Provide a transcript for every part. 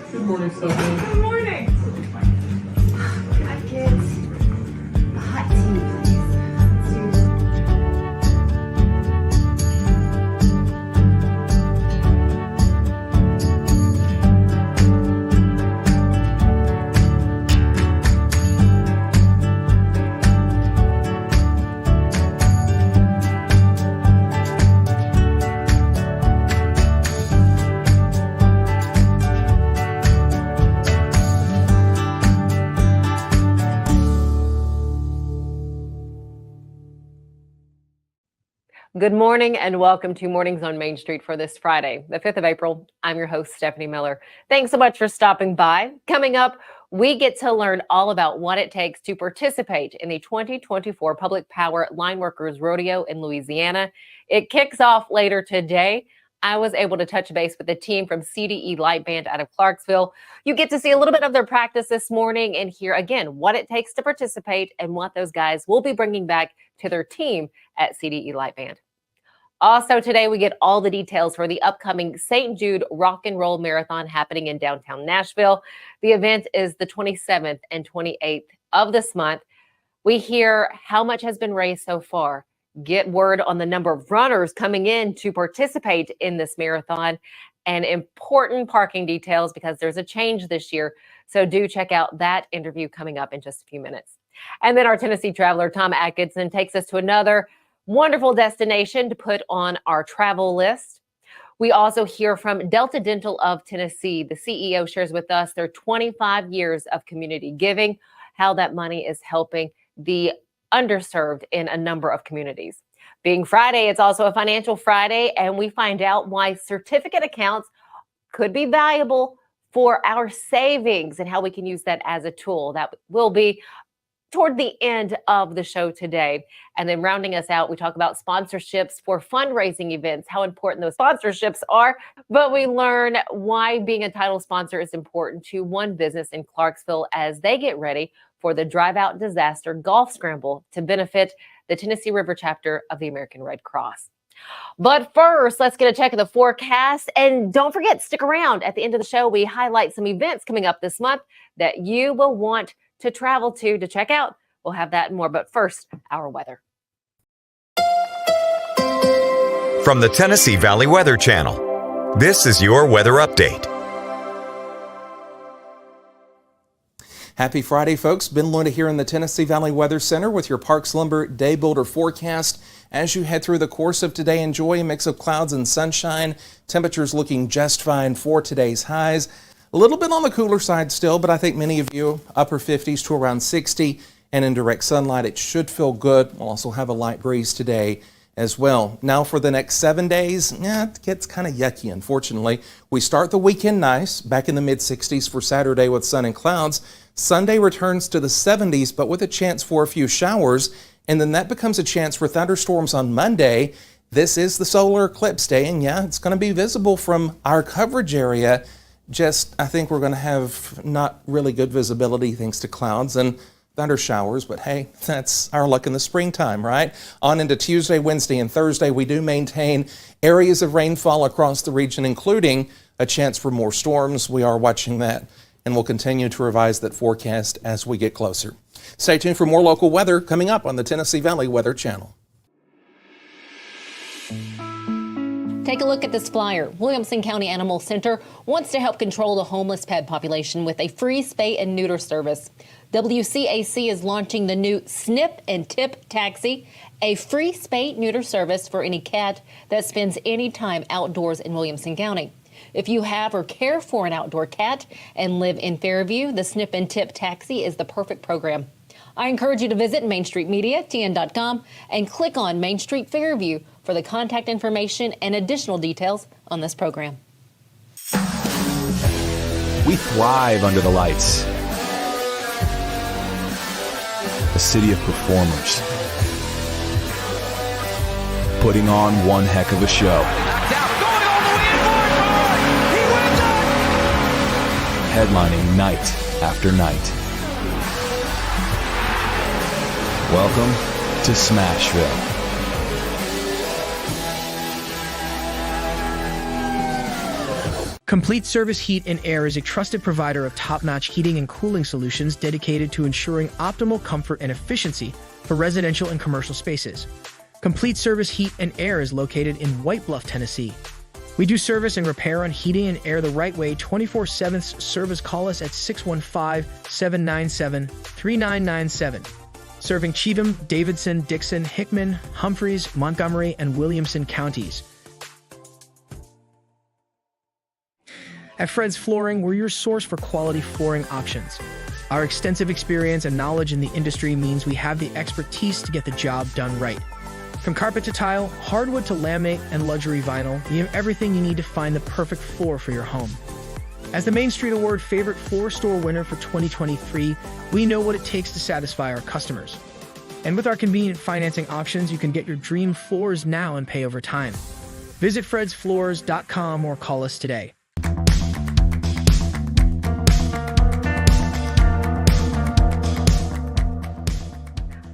Good morning, Stephanie. Good morning. Hi, kids. A hot tea, please. Good morning and welcome to Mornings on Main Street for this Friday, the 5th of April. I'm your host, Stefanie Miller. Thanks so much for stopping by. Coming up, we get to learn all about what it takes to participate in the 2024 Public Power Lineworkers Rodeo in Louisiana. It kicks off later today. I was able to touch base with the team from CDE Lightband out of Clarksville. You get to see a little bit of their practice this morning and hear again what it takes to participate and what those guys will be bringing back to their team at CDE Lightband. Also today, we get all the details for the upcoming St. Jude Rock and Roll Marathon happening in downtown Nashville. The event is the 27th and 28th of this month. We hear how much has been raised so far, get word on the number of runners coming in to participate in this marathon, and important parking details because there's a change this year. So do check out that interview coming up in just a few minutes. And then our Tennessee traveler, Tom Adkinson, takes us to another wonderful destination to put on our travel list. We also hear from Delta Dental of Tennessee. The CEO shares with us their 25 years of community giving, how that money is helping the underserved in a number of communities. Being Friday, it's also a financial Friday, and we find out why certificate accounts could be valuable for our savings and how we can use that as a tool. That will be toward the end of the show today. And then rounding us out, we talk about sponsorships for fundraising events, how important those sponsorships are. But we learn why being a title sponsor is important to one business in Clarksville as they get ready for the Drive Out Disaster Golf Scramble to benefit the Tennessee River chapter of the American Red Cross. But first, let's get a check of the forecast. And don't forget, stick around. At the end of the show, we highlight some events coming up this month that you will want to travel to check out. We'll have that and more. But first, our weather. From the Tennessee Valley Weather Channel, this is your weather update. Happy Friday, folks. Ben Luna here in the Tennessee Valley Weather Center with your Parks Lumber Day Builder forecast. As you head through the course of today, enjoy a mix of clouds and sunshine. Temperatures looking just fine for today's highs. A little bit on the cooler side still, but I think many of you upper 50s to around 60, and in direct sunlight, it should feel good. We'll also have a light breeze today as well. Now for the next 7 days, it gets kind of yucky, unfortunately. We start the weekend nice, back in the mid 60s for Saturday with sun and clouds. Sunday returns to the 70s, but with a chance for a few showers, and then that becomes a chance for thunderstorms on Monday. This is the solar eclipse day, and it's going to be visible from our coverage area. I think we're going to have not really good visibility thanks to clouds and thunder showers, but hey, that's our luck in the springtime, right? On into Tuesday, Wednesday, and Thursday, we do maintain areas of rainfall across the region, including a chance for more storms. We are watching that, and we'll continue to revise that forecast as we get closer. Stay tuned for more local weather coming up on the Tennessee Valley Weather Channel. Take a look at this flyer. Williamson County Animal Center wants to help control the homeless pet population with a free spay and neuter service. WCAC is launching the new Snip and Tip Taxi, a free spay neuter service for any cat that spends any time outdoors in Williamson County. If you have or care for an outdoor cat and live in Fairview, the Snip and Tip Taxi is the perfect program. I encourage you to visit MainStreetMediaTN.com and click on Main Street Fairview for the contact information and additional details on this program. We thrive under the lights. A city of performers. Putting on one heck of a show. Headlining night after night. Welcome to Smashville. Complete Service Heat and Air is a trusted provider of top-notch heating and cooling solutions dedicated to ensuring optimal comfort and efficiency for residential and commercial spaces. Complete Service Heat and Air is located in White Bluff, Tennessee. We do service and repair on heating and air the right way 24/7. Service, call us at 615-797-3997. Serving Cheatham, Davidson, Dixon, Hickman, Humphreys, Montgomery, and Williamson counties. At Fred's Flooring, we're your source for quality flooring options. Our extensive experience and knowledge in the industry means we have the expertise to get the job done right. From carpet to tile, hardwood to laminate, and luxury vinyl, we have everything you need to find the perfect floor for your home. As the Main Street Award Favorite Floor Store winner for 2023, we know what it takes to satisfy our customers. And with our convenient financing options, you can get your dream floors now and pay over time. Visit fredsfloors.com or call us today.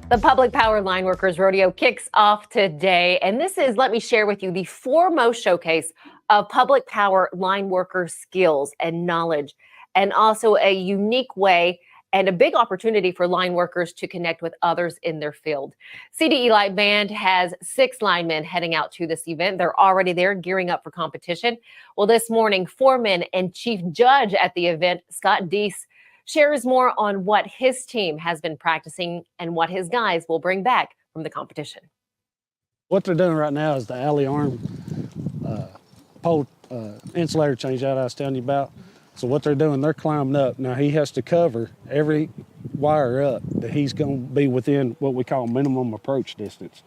The Public Power Lineworkers Rodeo kicks off today, and this is, let me share with you, the foremost showcase of public power line worker skills and knowledge, and also a unique way and a big opportunity for line workers to connect with others in their field. CDE Lightband has 6 linemen heading out to this event. They're already there gearing up for competition. Well, this morning, foreman and chief judge at the event, Scott Deese, shares more on what his team has been practicing and what his guys will bring back from the competition. What they're doing right now is the alley arm pole insulator change out I was telling you about. So what they're doing, they're climbing up. Now he has to cover every wire up that he's going to be within what we call minimum approach distance.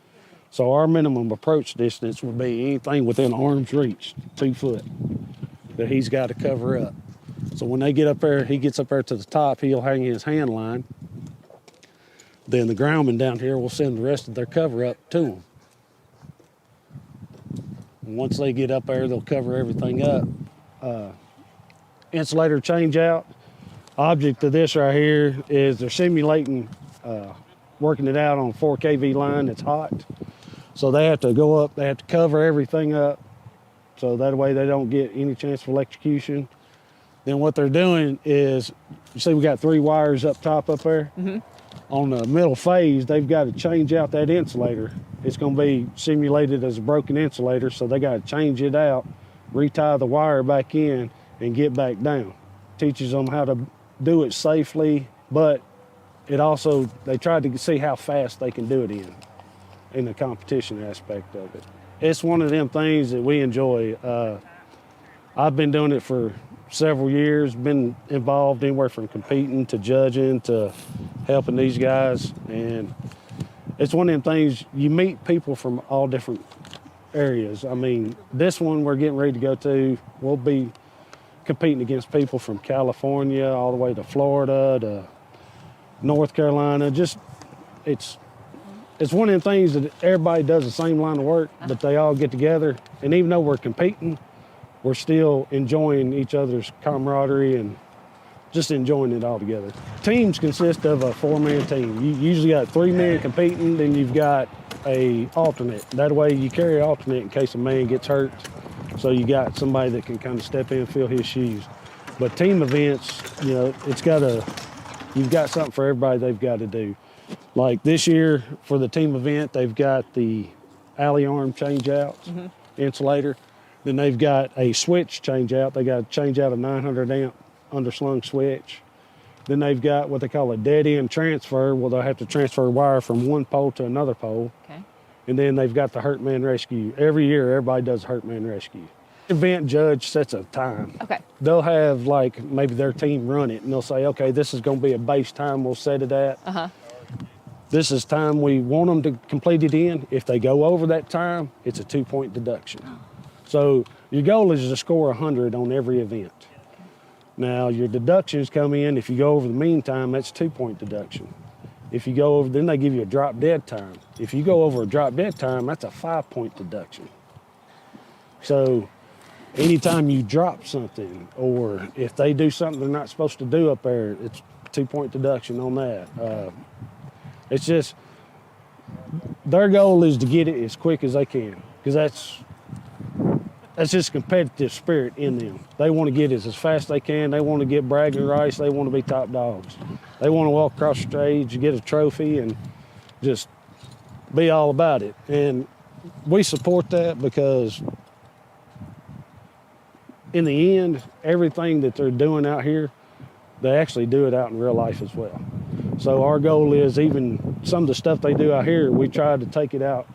So our minimum approach distance would be anything within arm's reach, 2 foot, that he's got to cover up. So when they get up there, he gets up there to the top, he'll hang his hand line. Then the groundman down here will send the rest of their cover up to them. And once they get up there, they'll cover everything up. Insulator change out. Object of this right here is they're simulating working it out on a 4 kV line that's hot. So they have to go up, they have to cover everything up. So that way they don't get any chance of electrocution. Then what they're doing is, you see we got 3 wires up top up there? Mm-hmm. On the middle phase, they've got to change out that insulator. It's gonna be simulated as a broken insulator, so they gotta change it out, retie the wire back in, and get back down. Teaches them how to do it safely, but it also, they try to see how fast they can do it in the competition aspect of it. It's one of them things that we enjoy. I've been doing it for several years, been involved anywhere from competing to judging to helping these guys. And it's one of them things, you meet people from all different areas. I mean, this one we're getting ready to go to, we'll be competing against people from California all the way to Florida to North Carolina. Just, it's one of them things that everybody does the same line of work, but they all get together. And even though we're competing, we're still enjoying each other's camaraderie and just enjoying it all together. Teams consist of a 4-man team. You usually got 3 men competing, then you've got a alternate. That way you carry an alternate in case a man gets hurt. So you got somebody that can kind of step in and fill his shoes. But team events, you know, you've got something for everybody they've got to do. Like this year for the team event, they've got the alley arm change out, insulator. Then they've got a switch change out. They got to change out a 900 amp underslung switch. Then they've got what they call a dead end transfer. Well, they'll have to transfer wire from one pole to another pole. Okay. And then they've got the hurt man rescue. Every year, everybody does hurt man rescue. Event judge sets a time. Okay. They'll have like maybe their team run it and they'll say, okay, this is going to be a base time we'll set it at. This is time we want them to complete it in. If they go over that time, it's a 2-point deduction. So your goal is to score 100 on every event. Now your deductions come in, if you go over the mean time, that's 2-point deduction. If you go over, then they give you a drop dead time. If you go over a drop dead time, that's a 5-point deduction. So anytime you drop something, or if they do something they're not supposed to do up there, it's a 2-point deduction on that. It's just, their goal is to get it as quick as they can, because that's just competitive spirit in them. They want to get it as fast as they can. They want to get bragging rights. They want to be top dogs. They want to walk across the stage, get a trophy, and just be all about it. And we support that because in the end, everything that they're doing out here, they actually do it out in real life as well. So our goal is, even some of the stuff they do out here, we try to take it out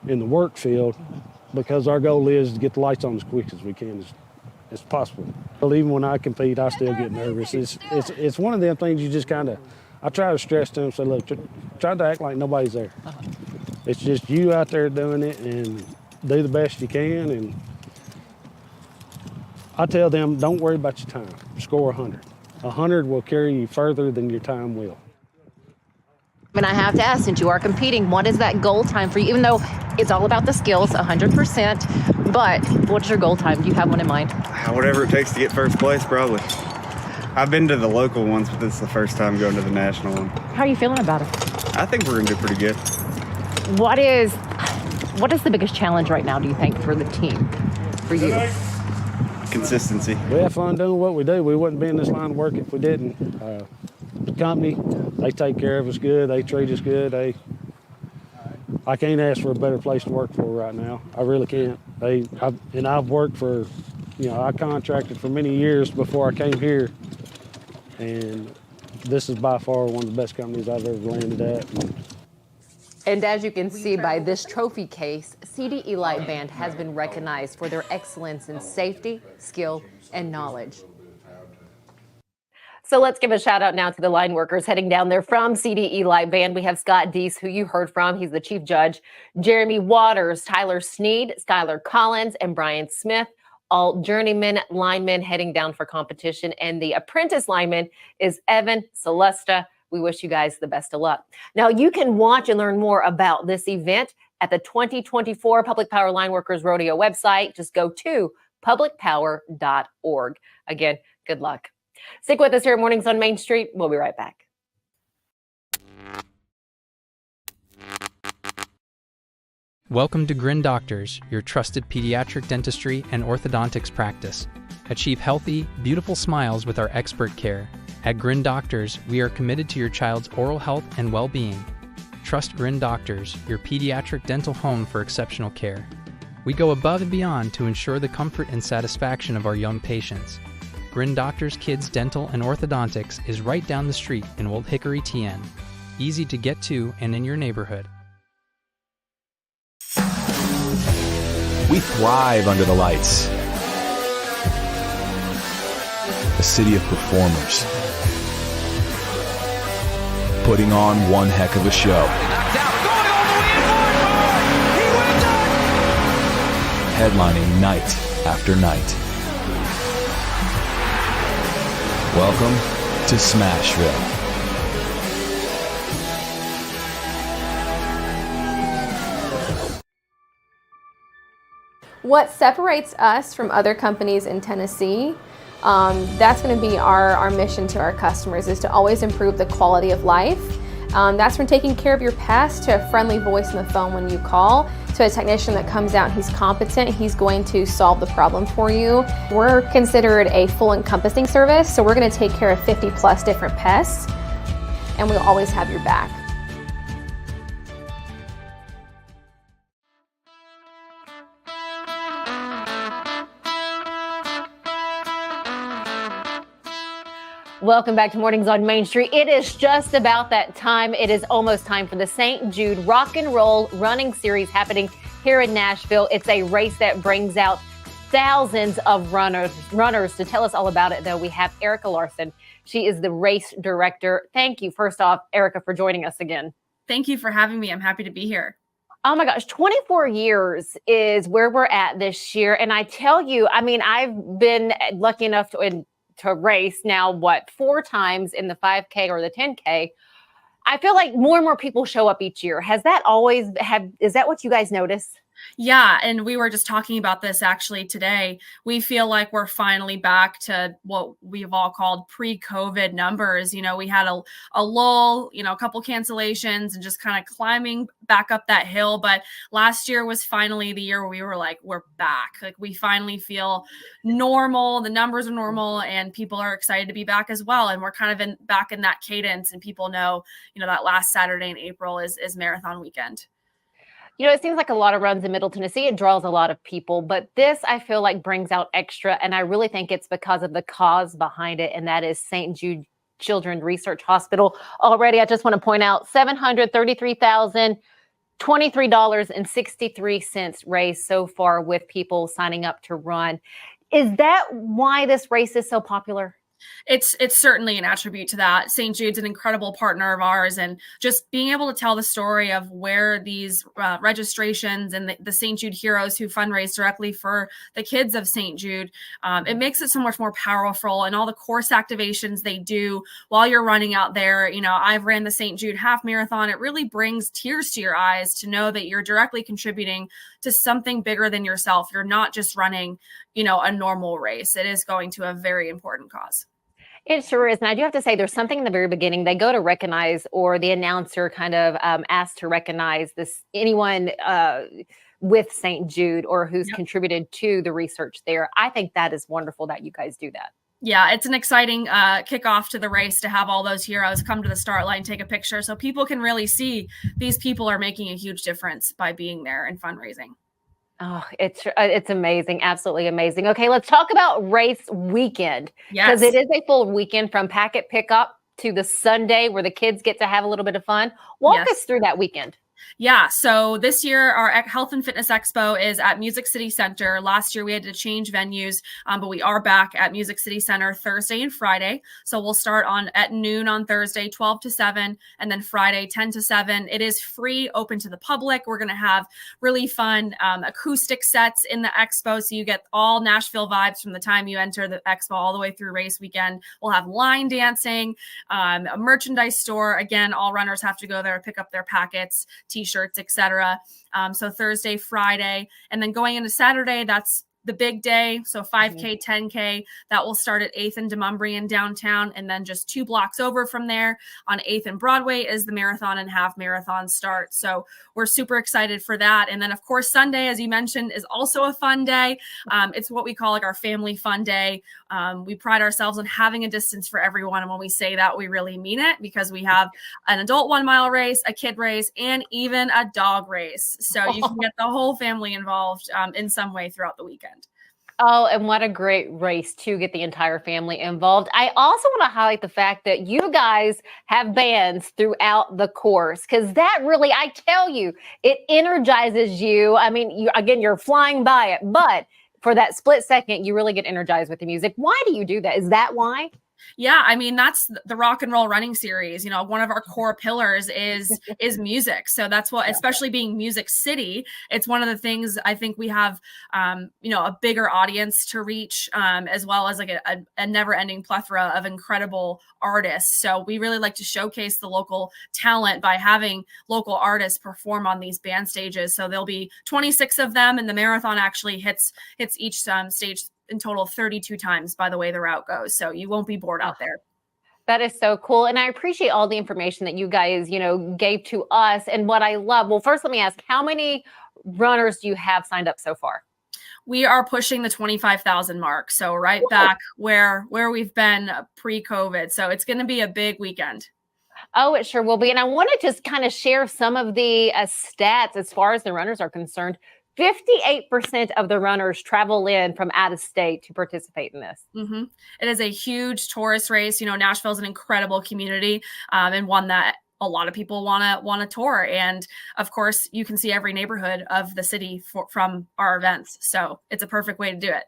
in the work field, because our goal is to get the lights on as quick as we can as possible. But even when I compete, I still get nervous. It's one of them things you just kind of, I try to stress to them, say, look, try to act like nobody's there. It's just you out there doing it, and do the best you can. And I tell them, don't worry about your time. Score 100. 100 will carry you further than your time will. And I have to ask, since you are competing, what is that goal time for you? Even though it's all about the skills, 100%, but what's your goal time? Do you have one in mind? Whatever it takes to get first place, probably. I've been to the local ones, but this is the first time going to the national one. How are you feeling about it? I think we're going to do pretty good. What is the biggest challenge right now, do you think, for the team, for you? Consistency. We have fun doing what we do. We wouldn't be in this line of work if we didn't. The company, they take care of us good. They treat us good. I can't ask for a better place to work for right now. I really can't. I've worked for, I contracted for many years before I came here, and this is by far one of the best companies I've ever landed at. And as you can see by this trophy case, CDE Lightband has been recognized for their excellence in safety, skill, and knowledge. So let's give a shout out now to the line workers heading down there from CDE Lightband. We have Scott Deese, who you heard from. He's the chief judge. Jeremy Waters, Tyler Sneed, Skylar Collins, and Brian Smith, all journeyman linemen heading down for competition. And the apprentice lineman is Evan Celesta. We wish you guys the best of luck. Now, you can watch and learn more about this event at the 2024 Public Power Lineworkers Rodeo website. Just go to publicpower.org. Again, good luck. Stick with us here at Mornings on Main Street. We'll be right back. Welcome to Grin Doctors, your trusted pediatric dentistry and orthodontics practice. Achieve healthy, beautiful smiles with our expert care. At Grin Doctors, we are committed to your child's oral health and well-being. Trust Grin Doctors, your pediatric dental home for exceptional care. We go above and beyond to ensure the comfort and satisfaction of our young patients. Grin Doctors Kids Dental and Orthodontics is right down the street in Old Hickory, TN. Easy to get to and in your neighborhood. We thrive under the lights. A city of performers, putting on one heck of a show. Headlining night after night. Welcome to Smashville. What separates us from other companies in Tennessee, that's going to be our mission to our customers, is to always improve the quality of life. That's from taking care of your pest to a friendly voice on the phone when you call, to a technician that comes out, he's competent, he's going to solve the problem for you. We're considered a full encompassing service, so we're going to take care of 50 plus different pests, and we'll always have your back. Welcome back to Mornings on Main Street. It is just about that time. It is almost time for the St. Jude Rock and Roll Running Series happening here in Nashville. It's a race that brings out thousands of runners. To tell us all about it, though, we have Erica Larson. She is the race director. Thank you, first off, Erica, for joining us again. Thank you for having me. I'm happy to be here. Oh my gosh, 24 years is where we're at this year. And I tell you, I mean, I've been lucky enough to race now, 4 times in the 5K or the 10K. I feel like more and more people show up each year. Has that always is that what you guys notice? Yeah, and we were just talking about this actually today. We feel like we're finally back to what we've all called pre-COVID numbers. We had a lull, a couple cancellations and just kind of climbing back up that hill. But last year was finally the year where we were like, we're back. Like we finally feel normal. The numbers are normal and people are excited to be back as well. And we're kind of back in that cadence, and people know, that last Saturday in April is marathon weekend. It seems like a lot of runs in Middle Tennessee, it draws a lot of people, but this I feel like brings out extra. And I really think it's because of the cause behind it. And that is St. Jude Children's Research Hospital. Already, I just want to point out $733,023.63 raised so far with people signing up to run. Is that why this race is so popular? It's certainly an attribute to that. St. Jude's an incredible partner of ours, and just being able to tell the story of where these registrations and the St. Jude heroes who fundraise directly for the kids of St. Jude, it makes it so much more powerful. And all the course activations they do while you're running out there. I've ran the St. Jude half marathon. It really brings tears to your eyes to know that you're directly contributing to something bigger than yourself. You're not just running, a normal race. It is going to a very important cause. It sure is. And I do have to say, there's something in the very beginning. They go to recognize, or the announcer kind of asked to recognize anyone with St. Jude or who's contributed to the research there. I think that is wonderful that you guys do that. Yeah, it's an exciting kickoff to the race to have all those heroes come to the start line, take a picture so people can really see these people are making a huge difference by being there and fundraising. Oh, it's amazing. Absolutely amazing. Okay, let's talk about race weekend. Yes. Because it is a full weekend from packet pickup to the Sunday where the kids get to have a little bit of fun. Walk us through that weekend. Yeah, so this year our Health and Fitness Expo is at Music City Center. Last year we had to change venues, but we are back at Music City Center Thursday and Friday. So we'll start at noon on Thursday, 12 to 7, and then Friday, 10 to 7. It is free, open to the public. We're going to have really fun acoustic sets in the expo, so you get all Nashville vibes from the time you enter the expo all the way through race weekend. We'll have line dancing, a merchandise store. Again, all runners have to go there, pick up their packets, T-shirts, etc. So Thursday, Friday, and then going into Saturday, that's the big day. So 5K, 10K, that will start at 8th and Demonbreun downtown. And then just 2 blocks over from there on 8th and Broadway is the marathon and half marathon start. So we're super excited for that. And then of course, Sunday, as you mentioned, is also a fun day. It's what we call like our family fun day. We pride ourselves on having a distance for everyone. And when we say that, we really mean it, because we have an adult 1 mile race, a kid race, and even a dog race. So you can get the whole family involved in some way throughout the weekend. Oh, and what a great race to get the entire family involved. I also want to highlight the fact that you guys have bands throughout the course, because that really, I tell you, it energizes you. I mean, you're flying by it, but for that split second, you really get energized with the music. Why do you do that? Is that why? Yeah, I mean, that's the rock and roll running series. One of our core pillars is music. So that's what, especially being Music City, it's one of the things I think we have, a bigger audience to reach, as well as like a never ending plethora of incredible artists. So we really like to showcase the local talent by having local artists perform on these band stages. So there'll be 26 of them, and the marathon actually hits each stage in total 32 times by the way the route goes. So you won't be bored out there. That is so cool. And I appreciate all the information that you guys, gave to us. And what I love, well, first let me ask, how many runners do you have signed up so far? We are pushing the 25,000 mark. So right back where we've been pre-COVID. So it's going to be a big weekend. Oh, it sure will be. And I want to just kind of share some of the stats as far as the runners are concerned. 58% of the runners travel in from out of state to participate in this. Mm-hmm. It is a huge tourist race. Nashville is an incredible community, and one that a lot of people want to tour. And of course, you can see every neighborhood of the city from our events. So it's a perfect way to do it.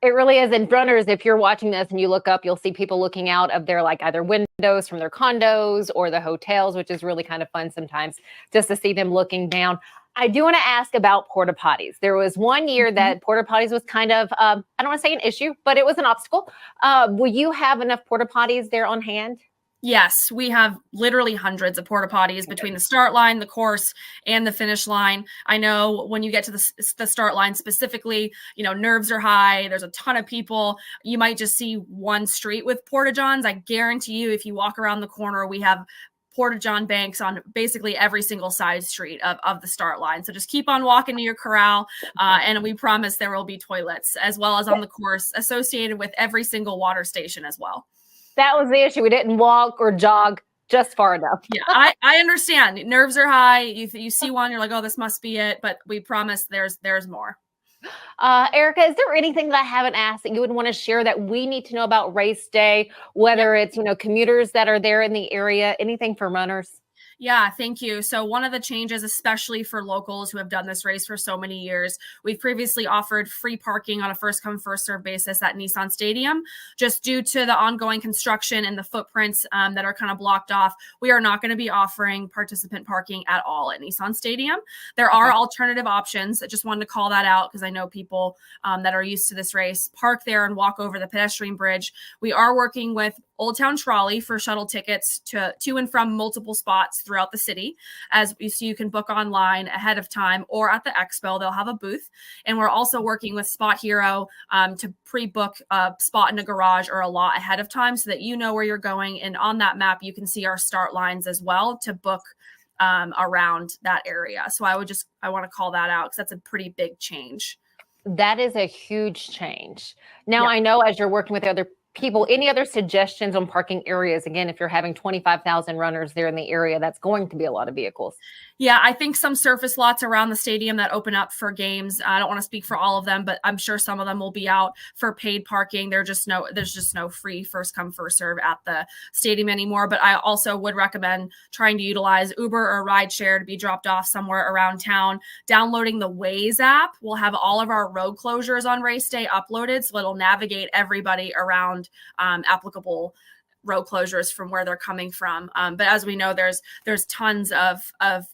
It really is. And runners, if you're watching this and you look up, you'll see people looking out of their either windows from their condos or the hotels, which is really kind of fun sometimes just to see them looking down. I do want to ask about porta potties. There was one year that porta potties was kind of, I don't want to say an issue, but it was an obstacle. Will you have enough porta potties there on hand? Yes, we have literally hundreds of porta potties between the start line, the course, and the finish line. I know when you get to the start line specifically, nerves are high. There's a ton of people. You might just see one street with porta johns. I guarantee you, if you walk around the corner, we have porta john banks on basically every single side street of the start line. So just keep on walking to your corral, and we promise there will be toilets as well as on the course associated with every single water station as well. That was the issue. We didn't walk or jog just far enough. Yeah, I understand. Nerves are high. You see one, you're like, oh, this must be it. But we promise there's more. Erica, is there anything that I haven't asked that you would want to share that we need to know about race day, whether it's, commuters that are there in the area, anything for runners? Yeah, thank you. So one of the changes, especially for locals who have done this race for so many years, we've previously offered free parking on a first come, first serve basis at Nissan Stadium. Just due to the ongoing construction and the footprints that are kind of blocked off, we are not going to be offering participant parking at all at Nissan Stadium. There are alternative options. I just wanted to call that out because I know people that are used to this race park there and walk over the pedestrian bridge. We are working with Old Town Trolley for shuttle tickets to and from multiple spots throughout the city. So you can book online ahead of time or at the expo, they'll have a booth. And we're also working with Spot Hero to pre-book a spot in a garage or a lot ahead of time so that you know where you're going. And on that map, you can see our start lines as well to book around that area. So I want to call that out because that's a pretty big change. That is a huge change. Now, I know as you're working with other people, any other suggestions on parking areas? Again, if you're having 25,000 runners there in the area, that's going to be a lot of vehicles. Yeah, I think some surface lots around the stadium that open up for games. I don't want to speak for all of them, but I'm sure some of them will be out for paid parking. There's just no free first come, first serve at the stadium anymore. But I also would recommend trying to utilize Uber or rideshare to be dropped off somewhere around town. Downloading the Waze app will have all of our road closures on race day uploaded, so it'll navigate everybody around applicable road closures from where they're coming from. But as we know, there's tons of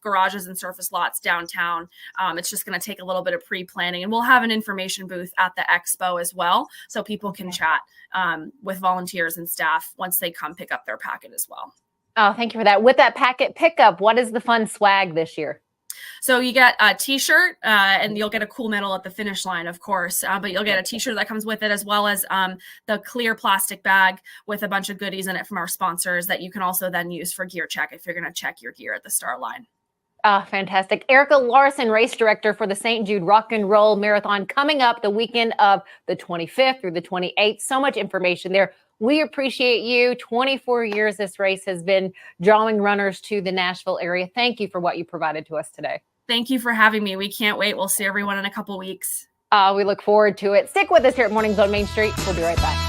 garages and surface lots downtown. It's just going to take a little bit of pre-planning, and we'll have an information booth at the expo as well, so people can chat with volunteers and staff once they come pick up their packet as well. Oh, thank you for that. With that packet pickup, what is the fun swag this year? So you get a t-shirt and you'll get a cool medal at the finish line, of course, but you'll get a t-shirt that comes with it, as well as the clear plastic bag with a bunch of goodies in it from our sponsors that you can also then use for gear check if you're going to check your gear at the start line. Fantastic. Erica Larson, race director for the St. Jude Rock and Roll Marathon, coming up the weekend of the 25th through the 28th. So much information there. We appreciate you. 24 years this race has been drawing runners to the Nashville area. Thank you for what you provided to us today. Thank you for having me. We can't wait. We'll see everyone in a couple weeks. We look forward to it. Stick with us here at Mornings on Main Street. We'll be right back.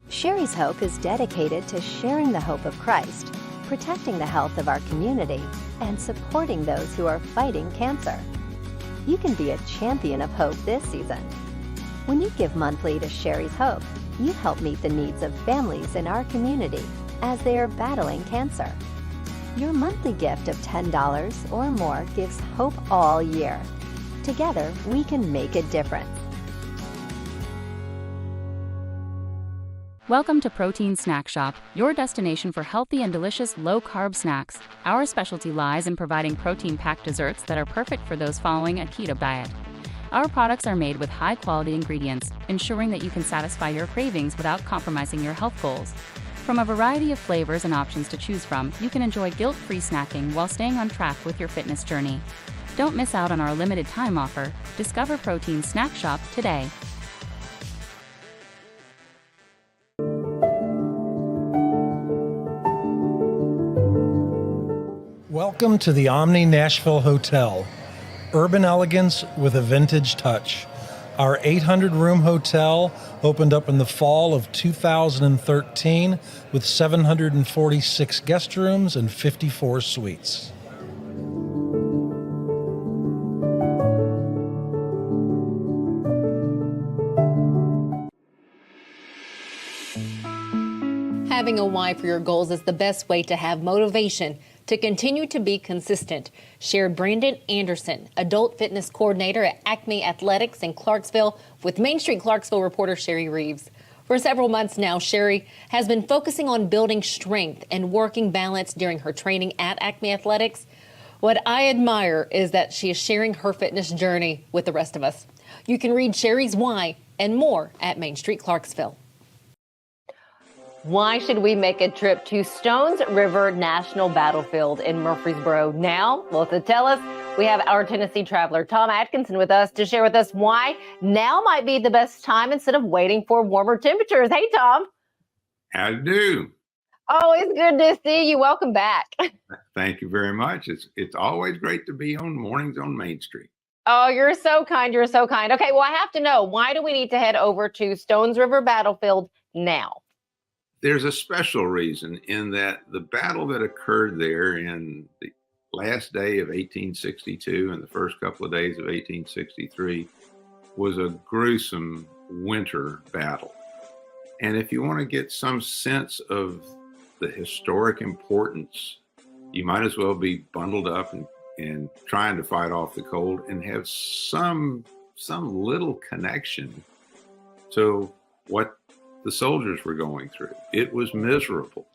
Sherry's Hope is dedicated to sharing the hope of Christ, protecting the health of our community, and supporting those who are fighting cancer. You can be a champion of hope this season. When you give monthly to Sherry's Hope, you help meet the needs of families in our community as they are battling cancer. Your monthly gift of $10 or more gives hope all year. Together, we can make a difference. Welcome to Protein Snack Shop, your destination for healthy and delicious low-carb snacks. Our specialty lies in providing protein-packed desserts that are perfect for those following a keto diet. Our products are made with high-quality ingredients, ensuring that you can satisfy your cravings without compromising your health goals. From a variety of flavors and options to choose from, you can enjoy guilt-free snacking while staying on track with your fitness journey. Don't miss out on our limited time offer. Discover Protein Snack Shop today. Welcome to the Omni Nashville Hotel. Urban elegance with a vintage touch. Our 800-room hotel opened up in the fall of 2013 with 746 guest rooms and 54 suites. Having a why for your goals is the best way to have motivation to continue to be consistent, shared Brandon Anderson, adult fitness coordinator at Acme Athletics in Clarksville, with Main Street Clarksville reporter Sherry Reeves. For several months now, Sherry has been focusing on building strength and working balance during her training at Acme Athletics. What I admire is that she is sharing her fitness journey with the rest of us. You can read Sherry's why and more at Main Street Clarksville. Why should we make a trip to Stones River National Battlefield in Murfreesboro now? Well, to tell us, we have our Tennessee traveler, Tom Adkinson, with us to share with us why now might be the best time instead of waiting for warmer temperatures. Hey, Tom. How do you do? Oh, it's good to see you. Welcome back. Thank you very much. It's always great to be on Mornings on Main Street. Oh, you're so kind. You're so kind. Okay, well, I have to know, why do we need to head over to Stones River Battlefield now? There's a special reason in that the battle that occurred there in the last day of 1862 and the first couple of days of 1863 was a gruesome winter battle. And if you want to get some sense of the historic importance, you might as well be bundled up and trying to fight off the cold and have some little connection to what the soldiers were going through. It was miserable.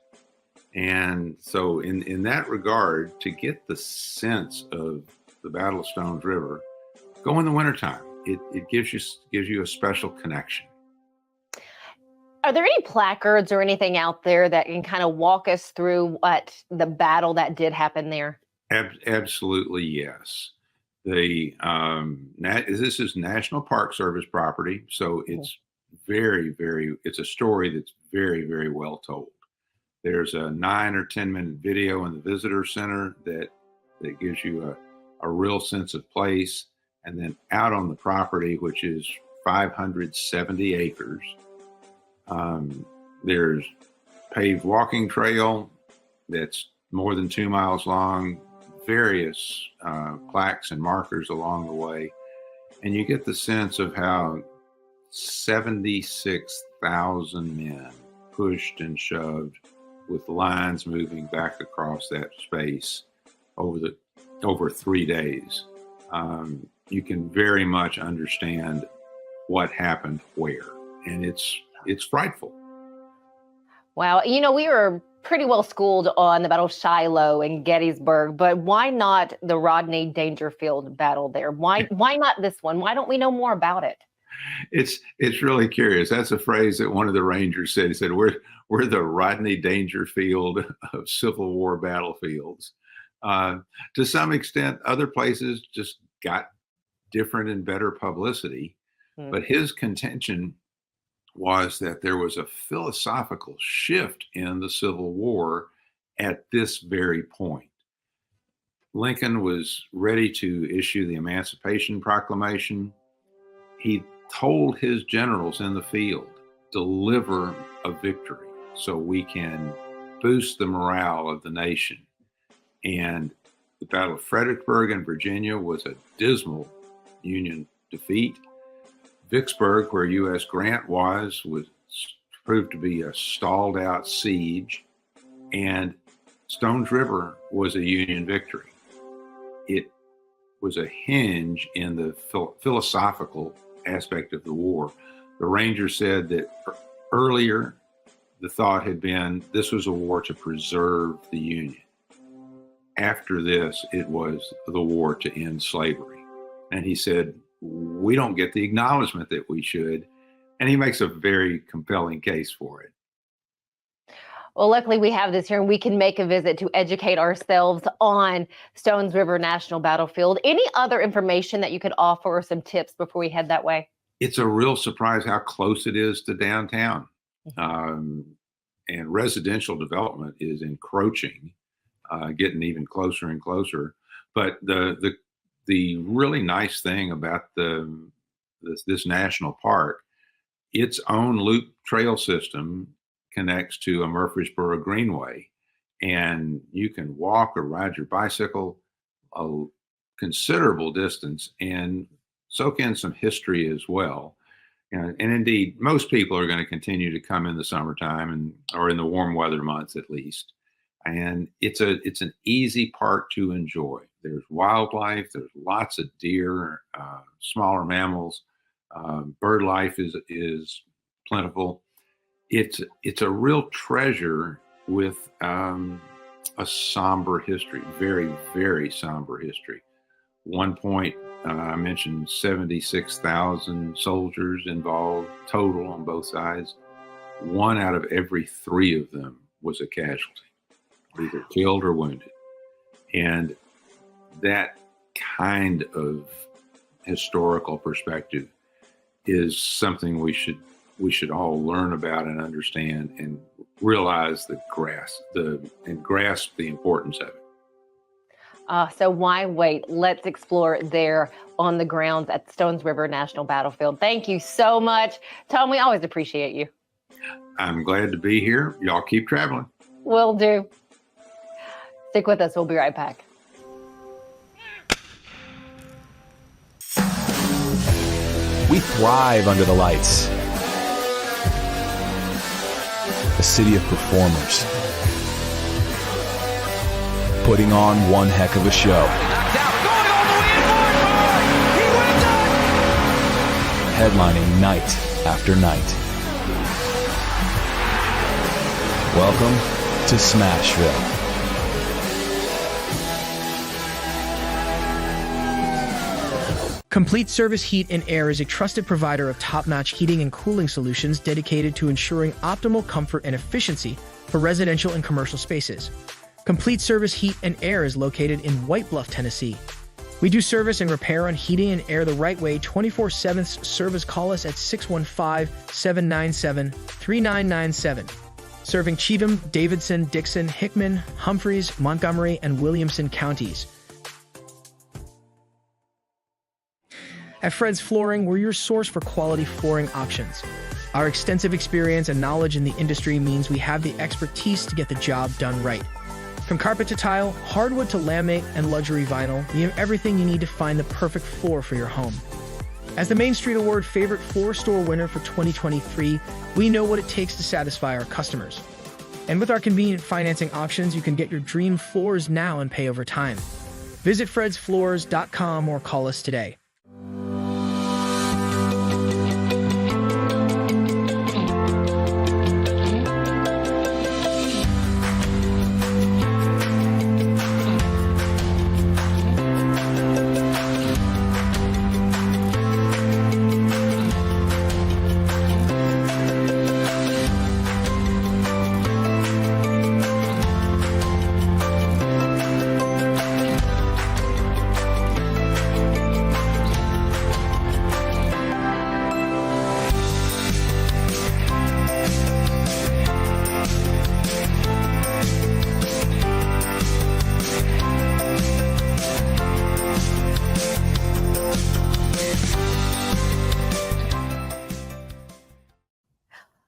And so in that regard, to get the sense of the Battle of Stones River, go in the wintertime. It gives you a special connection. Are there any placards or anything out there that can kind of walk us through what the battle that did happen there? Absolutely, yes. This is National Park Service property, so it's it's a story that's very, very well told. There's a 9 or 10 minute video in the visitor center that gives you a real sense of place. And then out on the property, which is 570 acres, there's paved walking trail that's more than 2 miles long, various plaques and markers along the way. And you get the sense of how 76,000 men pushed and shoved with lines moving back across that space over 3 days. You can very much understand what happened where, and it's frightful. Wow. You know, we were pretty well schooled on the Battle of Shiloh and Gettysburg, but why not the Rodney Dangerfield battle there? Why not this one? Why don't we know more about it? It's really curious. That's a phrase that one of the Rangers said. He said, we're the Rodney Dangerfield of Civil War battlefields. To some extent, other places just got different and better publicity. But his contention was that there was a philosophical shift in the Civil War at this very point. Lincoln was ready to issue the Emancipation Proclamation. He told his generals in the field, deliver a victory so we can boost the morale of the nation. And the Battle of Fredericksburg in Virginia was a dismal Union defeat. Vicksburg, where U.S. Grant was proved to be a stalled out siege. And Stones River was a Union victory. It was a hinge in the philosophical aspect of the war. The Rangers said that earlier the thought had been this was a war to preserve the Union. After this, it was the war to end slavery. And he said, we don't get the acknowledgement that we should. And he makes a very compelling case for it. Well, luckily we have this here and we can make a visit to educate ourselves on Stones River National Battlefield. Any other information that you could offer or some tips before we head that way? It's a real surprise how close it is to downtown. And residential development is encroaching, getting even closer and closer. But the really nice thing about this national park, its own loop trail system connects to a Murfreesboro Greenway, and you can walk or ride your bicycle a considerable distance and soak in some history as well. And indeed, most people are going to continue to come in the summertime or in the warm weather months at least. And it's an easy park to enjoy. There's wildlife, there's lots of deer, smaller mammals, bird life is plentiful. It's a real treasure with a somber history, very, very somber history. One point, I mentioned 76,000 soldiers involved total on both sides. 1 out of every 3 of them was a casualty, either killed or wounded. And that kind of historical perspective is something we should all learn about and understand and realize and grasp the importance of it. So why wait? Let's explore there on the grounds at Stones River National Battlefield. Thank you so much, Tom. We always appreciate you. I'm glad to be here. Y'all keep traveling. Will do. Stick with us. We'll be right back. We thrive under the lights. A city of performers, putting on one heck of a show. Headlining night after night. Welcome to Smashville. Complete Service Heat and Air is a trusted provider of top-notch heating and cooling solutions dedicated to ensuring optimal comfort and efficiency for residential and commercial spaces. Complete Service Heat and Air is located in White Bluff, Tennessee. We do service and repair on heating and air the right way 24/7. Service, call us at 615-797-3997. Serving Cheatham, Davidson, Dixon, Hickman, Humphreys, Montgomery, and Williamson counties. At Fred's Flooring, we're your source for quality flooring options. Our extensive experience and knowledge in the industry means we have the expertise to get the job done right. From carpet to tile, hardwood to laminate, and luxury vinyl, we have everything you need to find the perfect floor for your home. As the Main Street Award Favorite Floor Store winner for 2023, we know what it takes to satisfy our customers. And with our convenient financing options, you can get your dream floors now and pay over time. Visit fredsfloors.com or call us today.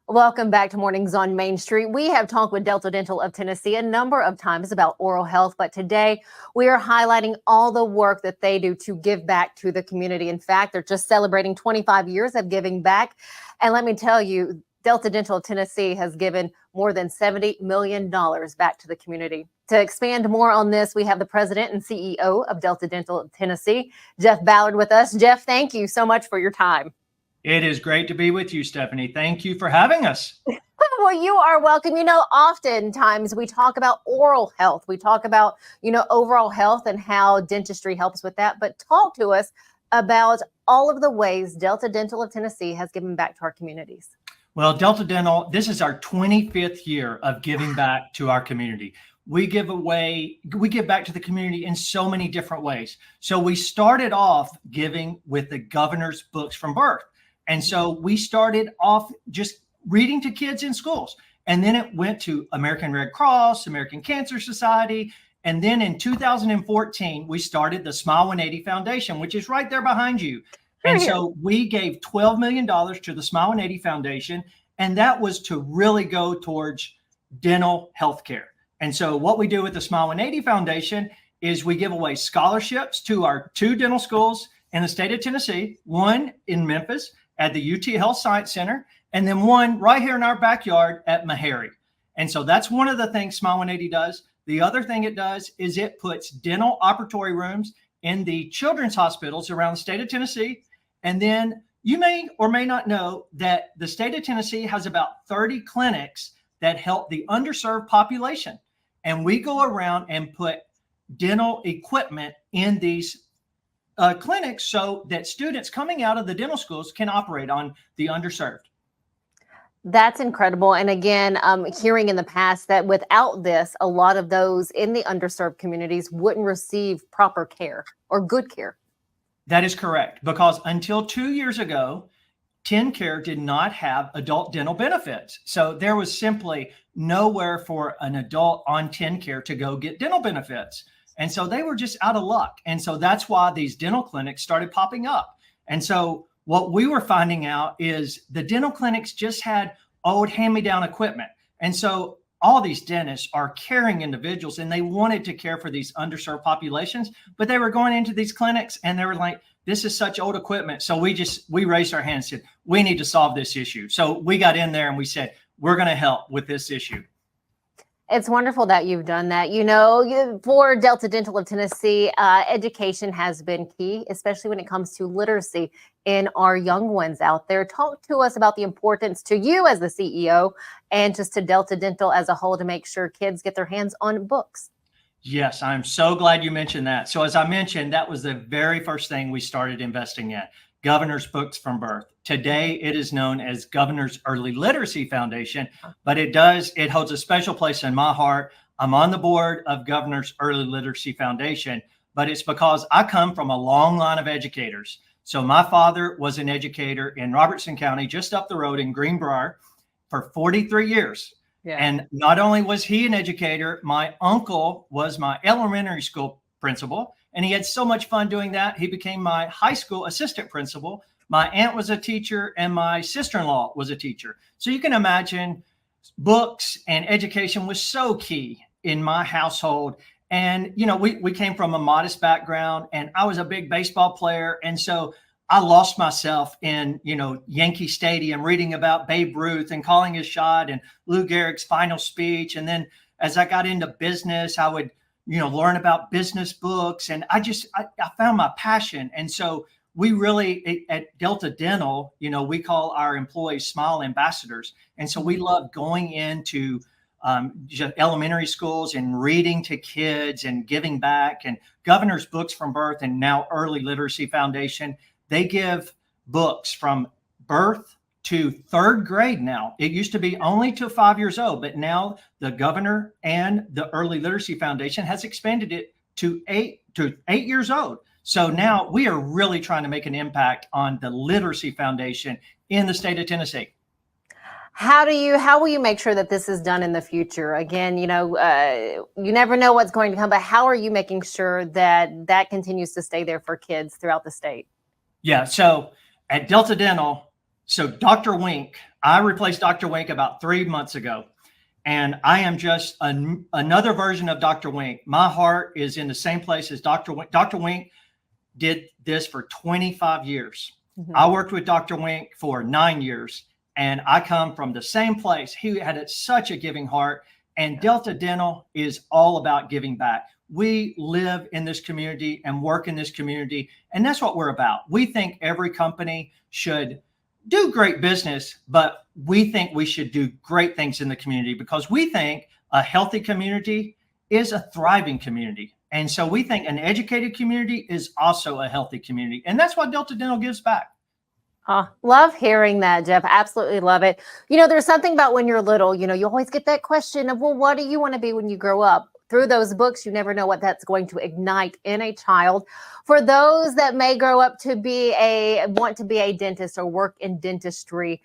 Welcome back to Mornings on Main Street. We have talked with Delta Dental of Tennessee a number of times about oral health, but today we are highlighting all the work that they do to give back to the community. In fact, they're just celebrating 25 years of giving back. And let me tell you, Delta Dental of Tennessee has given more than $70 million back to the community. To expand more on this, we have the president and CEO of Delta Dental of Tennessee, Jeff Ballard, with us. Jeff, thank you so much for your time. It is great to be with you, Stephanie. Thank you for having us. Well, you are welcome. You know, oftentimes we talk about oral health. We talk about, overall health and how dentistry helps with that. But talk to us about all of the ways Delta Dental of Tennessee has given back to our communities. Well, Delta Dental, this is our 25th year of giving back to our community. We give back to the community in so many different ways. So we started off giving with the governor's books from birth. And so we started off just reading to kids in schools. And then it went to American Red Cross, American Cancer Society. And then in 2014, we started the Smile 180 Foundation, which is right there behind you. And so we gave $12 million to the Smile 180 Foundation. And that was to really go towards dental healthcare. And so what we do with the Smile 180 Foundation is we give away scholarships to our 2 dental schools in the state of Tennessee, one in Memphis at the UT Health Science Center, and then one right here in our backyard at Meharry. And so that's one of the things Smile 180 does. The other thing it does is it puts dental operatory rooms in the children's hospitals around the state of Tennessee. And then you may or may not know that the state of Tennessee has about 30 clinics that help the underserved population. And we go around and put dental equipment in these clinics so that students coming out of the dental schools can operate on the underserved. That's incredible. And again, hearing in the past that without this, a lot of those in the underserved communities wouldn't receive proper care or good care. That is correct, because until 2 years ago, TennCare did not have adult dental benefits. So there was simply nowhere for an adult on TennCare to go get dental benefits. And so they were just out of luck. And so that's why these dental clinics started popping up. And so what we were finding out is the dental clinics just had old hand-me-down equipment. And so all these dentists are caring individuals, and they wanted to care for these underserved populations, but they were going into these clinics and they were like, this is such old equipment. So we raised our hands and said, we need to solve this issue. So we got in there and we said, we're going to help with this issue. It's wonderful that you've done that. You know, for Delta Dental of Tennessee, education has been key, especially when it comes to literacy in our young ones out there. Talk to us about the importance to you as the CEO and just to Delta Dental as a whole to make sure kids get their hands on books. Yes, I'm so glad you mentioned that. So as I mentioned, that was the very first thing we started investing in, Governor's Books from Birth. Today, it is known as Governor's Early Literacy Foundation, but it holds a special place in my heart. I'm on the board of Governor's Early Literacy Foundation, but it's because I come from a long line of educators. So my father was an educator in Robertson County, just up the road in Greenbrier, for 43 years. Yeah. And not only was he an educator, my uncle was my elementary school principal, and he had so much fun doing that. He became my high school assistant principal. My aunt was a teacher, and my sister-in-law was a teacher. So you can imagine books and education was so key in my household. And, you know, we came from a modest background, and I was a big baseball player. And so I lost myself in, you know, Yankee Stadium, reading about Babe Ruth and calling his shot and Lou Gehrig's final speech. And then as I got into business, I would, you know, learn about business books. And I found my passion. And so we really, at Delta Dental, you know, we call our employees Smile Ambassadors. And so we love going into elementary schools and reading to kids and giving back. And Governor's Books from Birth and now Early Literacy Foundation, they give books from birth to third grade now. It used to be only to 5 years old, but now the governor and the Early Literacy Foundation has expanded it to 8 years old. So now we are really trying to make an impact on the Literacy Foundation in the state of Tennessee. How will you make sure that this is done in the future? Again, you know, you never know what's going to come, but how are you making sure that that continues to stay there for kids throughout the state? Yeah, so at Delta Dental, so Dr. Wink, I replaced Dr. Wink about 3 months ago, and I am just another version of Dr. Wink. My heart is in the same place as Dr. Wink. Dr. Wink did this for 25 years. Mm-hmm. I worked with Dr. Wink for 9 years, and I come from the same place. He had such a giving heart, and Delta Dental is all about giving back. We live in this community and work in this community, and that's what we're about. We think every company should do great business, but we think we should do great things in the community because we think a healthy community is a thriving community. And so we think an educated community is also a healthy community. And that's why Delta Dental gives back. Love hearing that, Jeff. Absolutely love it. You know, there's something about when you're little, you know, you always get that question of, well, what do you want to be when you grow up? Through those books, you never know what that's going to ignite in a child. For those that may grow up to want to be a dentist or work in dentistry,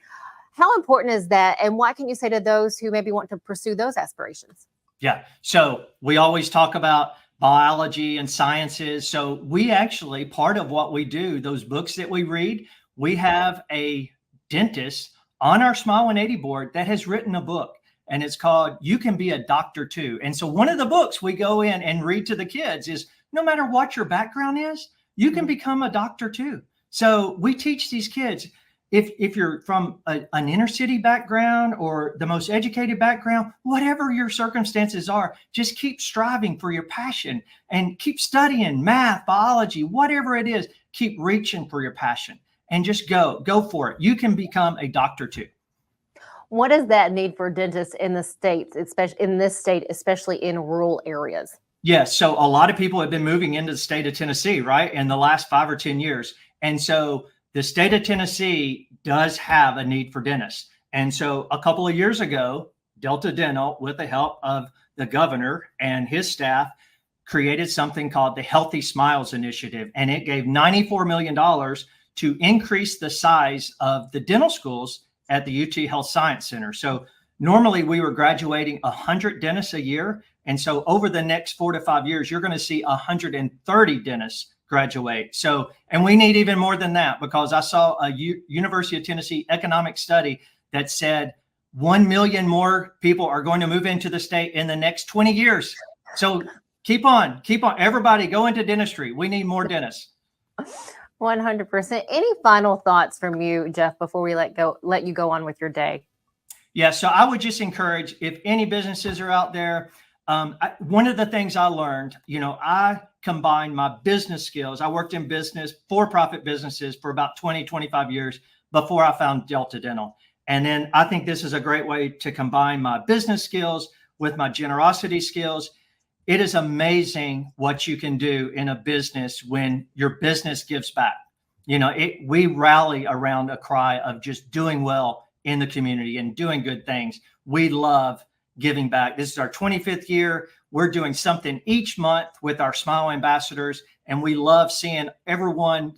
how important is that? And what can you say to those who maybe want to pursue those aspirations? Yeah. So we always talk about biology and sciences. So we actually, part of what we do, those books that we read, we have a dentist on our Smile 180 board that has written a book. And it's called You Can Be a Doctor Too. And so one of the books we go in and read to the kids is no matter what your background is, you can become a doctor too. So we teach these kids if you're from an inner city background or the most educated background, whatever your circumstances are, just keep striving for your passion and keep studying math, biology, whatever it is. Keep reaching for your passion and just go for it. You can become a doctor too. What is that need for dentists in the states, especially in this state, especially in rural areas? Yes. So a lot of people have been moving into the state of Tennessee, right, in the last 5 or 10 years. And so the state of Tennessee does have a need for dentists. And so a couple of years ago, Delta Dental, with the help of the governor and his staff, created something called the Healthy Smiles Initiative. And it gave $94 million to increase the size of the dental schools at the UT Health Science Center. So normally we were graduating 100 dentists a year. And so over the next 4 to 5 years, you're going to see 130 dentists graduate. So, and we need even more than that, because I saw a University of Tennessee economic study that said 1 million more people are going to move into the state in the next 20 years. So keep on. Everybody go into dentistry. We need more dentists. 100%. Any final thoughts from you, Jeff, before we let you go on with your day? Yeah, so I would just encourage, if any businesses are out there, one of the things I learned, I combined my business skills. I worked in business, for-profit businesses for about 20, 25 years before I found Delta Dental. And then I think this is a great way to combine my business skills with my generosity skills. It is amazing what you can do in a business when your business gives back. We rally around a cry of just doing well in the community and doing good things. We love giving back. This is our 25th year. We're doing something each month with our Smile Ambassadors, and we love seeing everyone,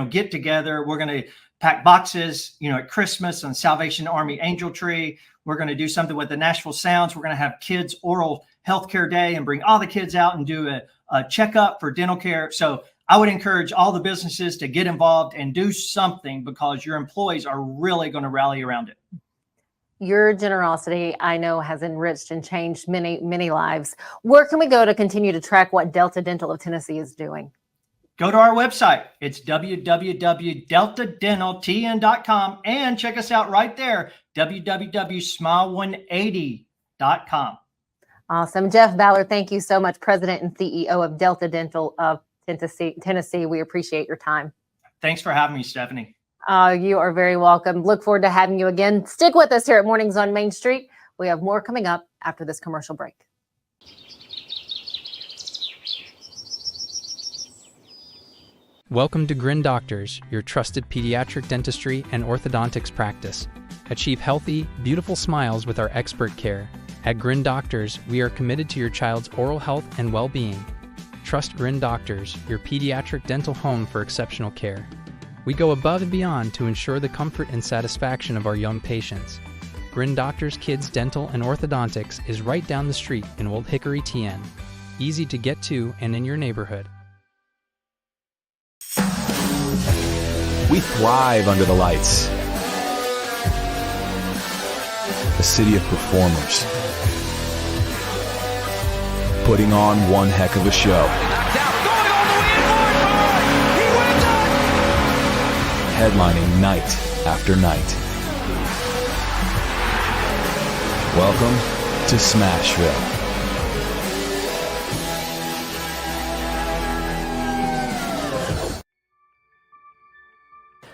get together. We're going to pack boxes, at Christmas on Salvation Army Angel Tree. We're going to do something with the Nashville Sounds. We're going to have kids oral healthcare day and bring all the kids out and do a checkup for dental care. So I would encourage all the businesses to get involved and do something, because your employees are really going to rally around it. Your generosity, I know, has enriched and changed many, many lives. Where can we go to continue to track what Delta Dental of Tennessee is doing? Go to our website. It's www.deltadentaltn.com, and check us out right there, www.smile180.com. Awesome. Jeff Ballard, thank you so much, President and CEO of Delta Dental of Tennessee. We appreciate your time. Thanks for having me, Stephanie. You are very welcome. Look forward to having you again. Stick with us here at Mornings on Main Street. We have more coming up after this commercial break. Welcome to Grin Doctors, your trusted pediatric dentistry and orthodontics practice. Achieve healthy, beautiful smiles with our expert care. At Grin Doctors, we are committed to your child's oral health and well-being. Trust Grin Doctors, your pediatric dental home for exceptional care. We go above and beyond to ensure the comfort and satisfaction of our young patients. Grin Doctors Kids Dental and Orthodontics is right down the street in Old Hickory, TN. Easy to get to and in your neighborhood. We thrive under the lights. A city of performers, putting on one heck of a show. Headlining night after night. Welcome to Smashville.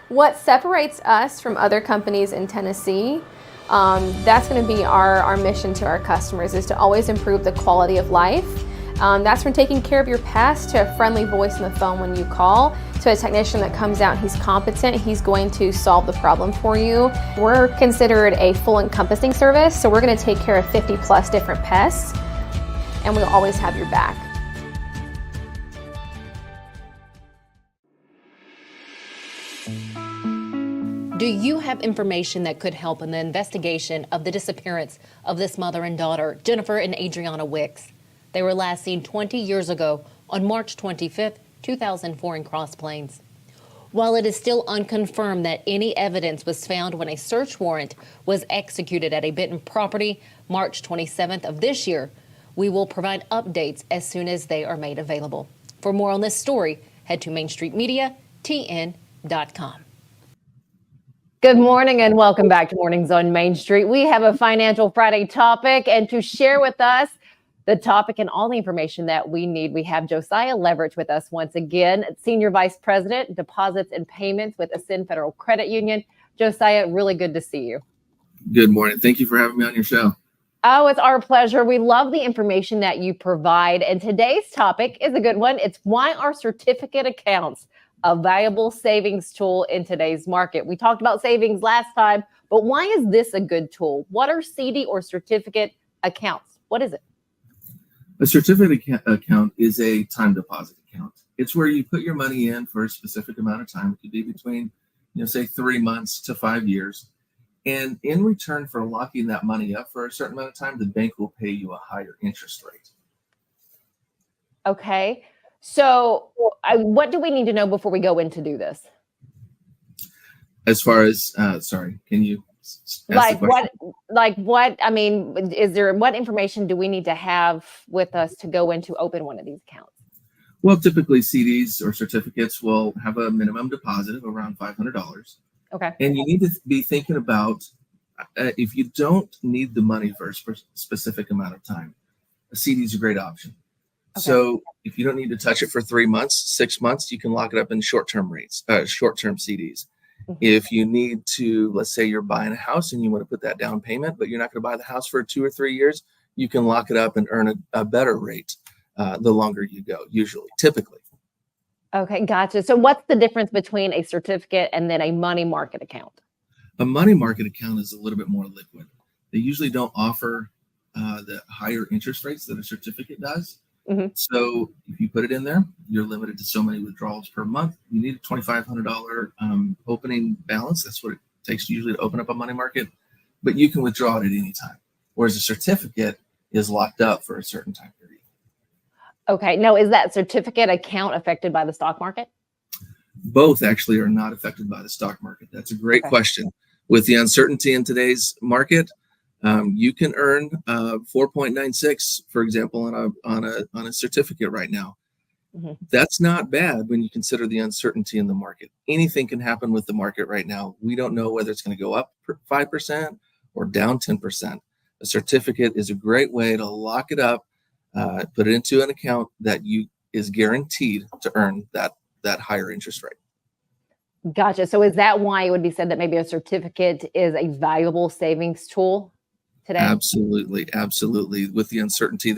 What separates us from other companies in Tennessee, that's going to be our mission to our customers, is to always improve the quality of life. That's from taking care of your past to a friendly voice on the phone when you call, to a technician that comes out, he's competent, he's going to solve the problem for you. We're considered a full encompassing service, so we're going to take care of 50 plus different pests, and we'll always have your back. Do you have information that could help in the investigation of the disappearance of this mother and daughter, Jennifer and Adriana Wicks? They were last seen 20 years ago on March 25th, 2004 in Cross Plains. While it is still unconfirmed that any evidence was found when a search warrant was executed at a Benton property March 27th of this year, we will provide updates as soon as they are made available. For more on this story, head to mainstreetmediatn.com. Good morning and welcome back to Mornings on Main Street. We have a Financial Friday topic, and to share with us the topic and all the information that we need, we have Josiah Leverich with us once again, Senior Vice President, Deposits and Payments with Ascend Federal Credit Union. Josiah, really good to see you. Good morning. Thank you for having me on your show. Oh, it's our pleasure. We love the information that you provide. And today's topic is a good one. It's why are certificate accounts a valuable savings tool in today's market? We talked about savings last time, but why is this a good tool? What are CD or certificate accounts? What is it? A certificate account is a time deposit account. It's where you put your money in for a specific amount of time. It could be between, say 3 months to 5 years. And in return for locking that money up for a certain amount of time, the bank will pay you a higher interest rate. Okay. So what do we need to know before we go in to do this? As far as, sorry, can you what information do we need to have with us to go in to open one of these accounts? Well, typically CDs or certificates will have a minimum deposit of around $500. Okay. And you need to be thinking about if you don't need the money for a specific amount of time, a CD is a great option. Okay. So if you don't need to touch it for 3 months, 6 months, you can lock it up in short-term rates, short-term CDs. Mm-hmm. If you need to, let's say you're buying a house and you want to put that down payment, but you're not going to buy the house for 2 or 3 years, you can lock it up and earn a better rate the longer you go, typically. Okay, gotcha. So what's the difference between a certificate and then a money market account? A money market account is a little bit more liquid. They usually don't offer the higher interest rates that a certificate does. Mm-hmm. So if you put it in there, you're limited to so many withdrawals per month. You need a $2,500 opening balance. That's what it takes usually to open up a money market, but you can withdraw it at any time. Whereas a certificate is locked up for a certain time period. Okay. Now, is that certificate account affected by the stock market? Both actually are not affected by the stock market. That's a great question. With the uncertainty in today's market, you can earn 4.96, for example, on a certificate right now. Mm-hmm. That's not bad when you consider the uncertainty in the market. Anything can happen with the market right now. We don't know whether it's going to go up 5% or down 10%. A certificate is a great way to lock it up. Put it into an account that is guaranteed to earn that higher interest rate. Gotcha. So is that why it would be said that maybe a certificate is a valuable savings tool today? Absolutely. Absolutely. With the uncertainty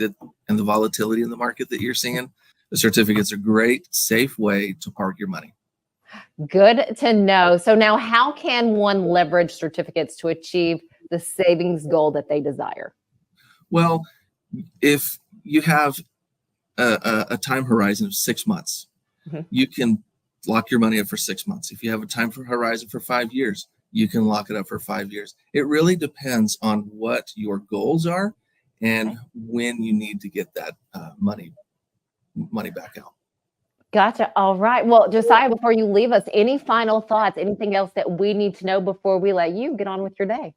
and the volatility in the market that you're seeing, the certificate's a great, safe way to park your money. Good to know. So now how can one leverage certificates to achieve the savings goal that they desire? Well, if you have a time horizon of 6 months, mm-hmm. you can lock your money up for 6 months. If you have a time horizon for 5 years, you can lock it up for 5 years. It really depends on what your goals are and when you need to get that money back out. Gotcha. All right. Well, Josiah, before you leave us, any final thoughts, anything else that we need to know before we let you get on with your day?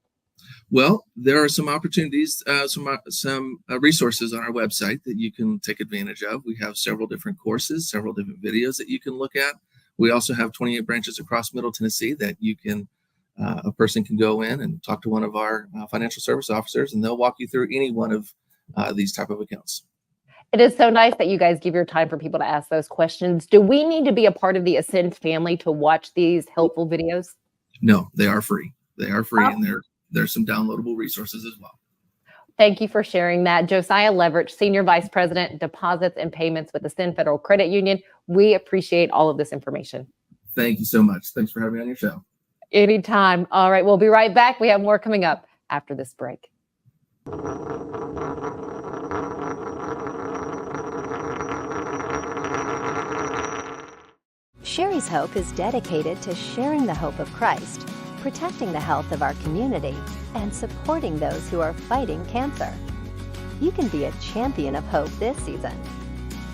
Well, there are some opportunities, some resources on our website that you can take advantage of. We have several different courses, several different videos that you can look at. We also have 28 branches across Middle Tennessee that you can, a person can go in and talk to one of our financial service officers, and they'll walk you through any one of these type of accounts. It is so nice that you guys give your time for people to ask those questions. Do we need to be a part of the Ascend family to watch these helpful videos? No, they are free. They are free, and there's some downloadable resources as well. Thank you for sharing that. Josiah Leverich, Senior Vice President, Deposits and Payments with Ascend Federal Credit Union. We appreciate all of this information. Thank you so much. Thanks for having me on your show. Anytime. All right, we'll be right back. We have more coming up after this break. Sherry's Hope is dedicated to sharing the hope of Christ, protecting the health of our community, and supporting those who are fighting cancer. You can be a champion of hope this season.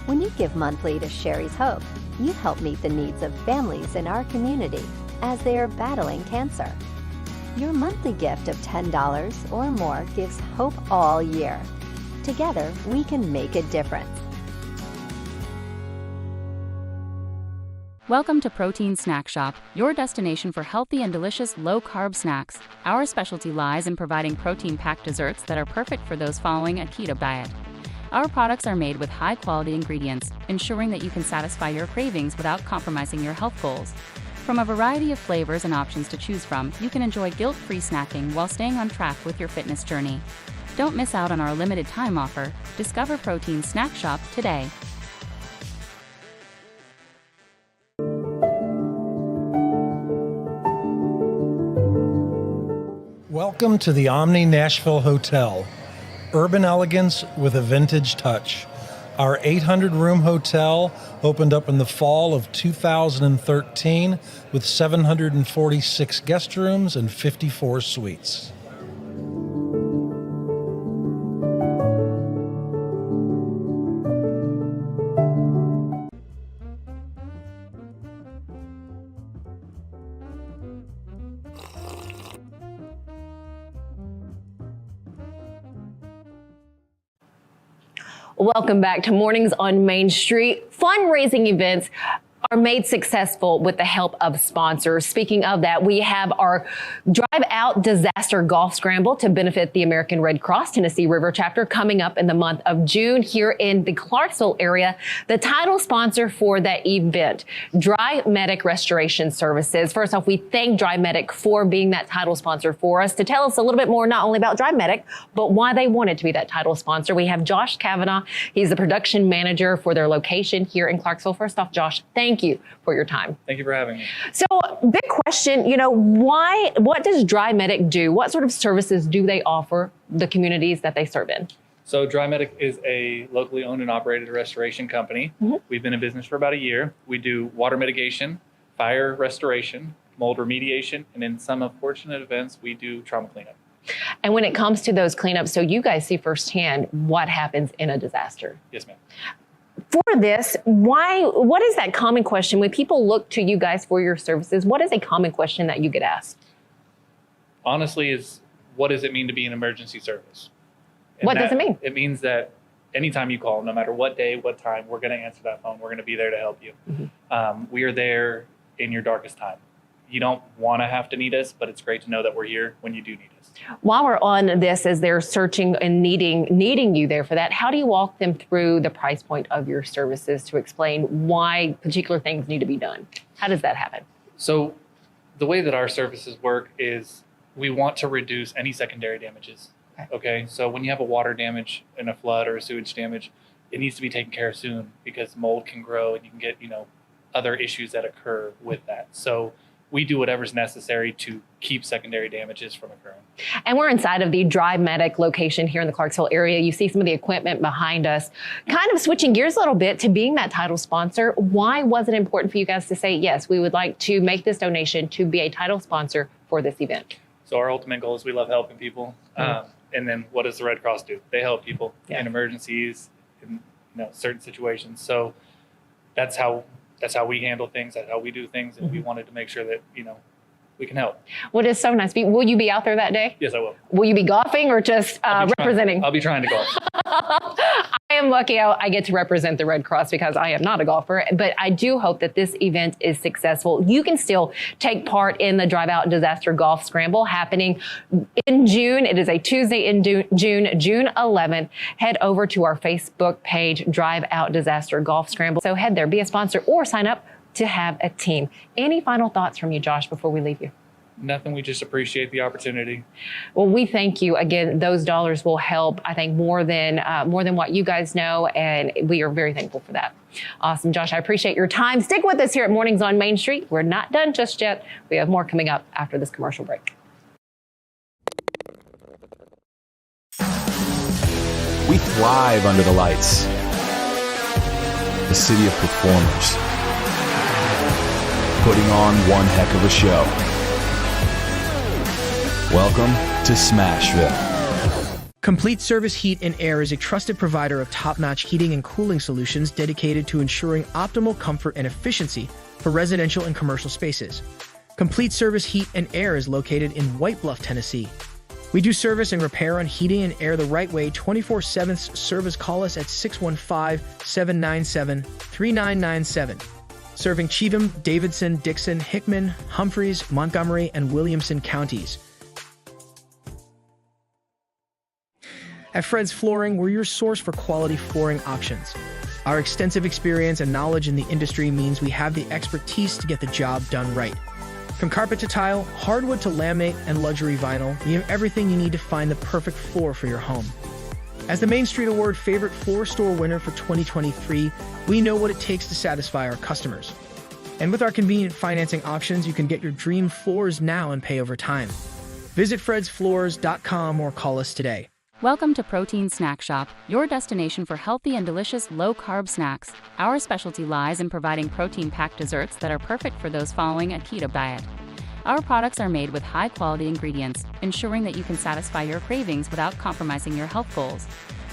When you give monthly to Sherry's Hope, you help meet the needs of families in our community as they are battling cancer. Your monthly gift of $10 or more gives hope all year. Together, we can make a difference. Welcome to Protein Snack Shop, your destination for healthy and delicious low-carb snacks. Our specialty lies in providing protein-packed desserts that are perfect for those following a keto diet. Our products are made with high-quality ingredients, ensuring that you can satisfy your cravings without compromising your health goals. From a variety of flavors and options to choose from, you can enjoy guilt-free snacking while staying on track with your fitness journey. Don't miss out on our limited time offer. Discover Protein Snack Shop today. Welcome to the Omni Nashville Hotel. Urban elegance with a vintage touch. Our 800-room hotel opened up in the fall of 2013 with 746 guest rooms and 54 suites. Welcome back to Mornings on Main Street. Fundraising events are made successful with the help of sponsors. Speaking of that, we have our Drive Out Disaster Golf Scramble to benefit the American Red Cross Tennessee River Chapter coming up in the month of June here in the Clarksville area. The title sponsor for that event, DRYmedic Restoration Services. First off, we thank DRYmedic for being that title sponsor for us. To tell us a little bit more, not only about DRYmedic, but why they wanted to be that title sponsor, we have Josh Cavabaugh. He's the production manager for their location here in Clarksville. First off, Josh, thank you for your time. Thank you for having me. So, big question, what does DRYmedic do? What sort of services do they offer the communities that they serve in? So DRYmedic is a locally owned and operated restoration company. We've been in business for about a year. We do water mitigation, fire restoration, mold remediation, and in some unfortunate events, we do trauma cleanup. And when it comes to those cleanups, so you guys see firsthand what happens in a disaster. Yes, ma'am. For this, what is that common question when people look to you guys for your services? What is a common question that you get asked? Honestly, is what does it mean to be an emergency service? And what does it mean? It means that anytime you call, no matter what day, what time, we're going to answer that phone. We're going to be there to help you. We are there in your darkest time. You don't want to have to need us, but it's great to know that we're here when you do need us. While we're on this, as they're searching and needing you there for that, how do you walk them through the price point of your services to explain why particular things need to be done? How does that happen? So the way that our services work is we want to reduce any secondary damages. Okay. So when you have a water damage and a flood or a sewage damage, it needs to be taken care of soon because mold can grow and you can get, other issues that occur with that. So we do whatever's necessary to keep secondary damages from occurring. And we're inside of the DRYmedic location here in the Clarksville area. You see some of the equipment behind us. Kind of switching gears a little bit to being that title sponsor, why was it important for you guys to say, yes, we would like to make this donation to be a title sponsor for this event? So our ultimate goal is we love helping people. And then what does the Red Cross do? They help people in emergencies, in certain situations. So that's how we handle things, that's how we do things, and we wanted to make sure that, we can help. Well, it is so nice. Will you be out there that day? Yes, I will. Will you be golfing or just representing? I'll be trying to golf. I am lucky I get to represent the Red Cross because I am not a golfer, but I do hope that this event is successful. You can still take part in the Drive Out Disaster Golf Scramble happening in June. It is a Tuesday in June 11th. Head over to our Facebook page, Drive Out Disaster Golf Scramble. So head there, be a sponsor, or sign up to have a team. Any final thoughts from you, Josh, before we leave you? Nothing. We just appreciate the opportunity. Well, we thank you. Again, those dollars will help, I think, more than what you guys know, and we are very thankful for that. Awesome, Josh. I appreciate your time. Stick with us here at Mornings on Main Street. We're not done just yet. We have more coming up after this commercial break. We thrive under the lights. The city of performers. Putting on one heck of a show. Welcome to Smashville. Complete Service Heat and Air is a trusted provider of top-notch heating and cooling solutions dedicated to ensuring optimal comfort and efficiency for residential and commercial spaces. Complete Service Heat and Air is located in White Bluff, Tennessee. We do service and repair on heating and air the right way 24/7. Service, call us at 615-797-3997. serving Cheatham, Davidson, Dixon, Hickman, Humphreys, Montgomery, and Williamson counties. At Fred's Flooring, we're your source for quality flooring options. Our extensive experience and knowledge in the industry means we have the expertise to get the job done right. From carpet to tile, hardwood to laminate, and luxury vinyl, we have everything you need to find the perfect floor for your home. As the Main Street Award Favorite Floor Store winner for 2023, we know what it takes to satisfy our customers. And with our convenient financing options, you can get your dream floors now and pay over time. Visit fredsfloors.com or call us today. Welcome to Protein Snack Shop, your destination for healthy and delicious low-carb snacks. Our specialty lies in providing protein-packed desserts that are perfect for those following a keto diet. Our products are made with high-quality ingredients, ensuring that you can satisfy your cravings without compromising your health goals.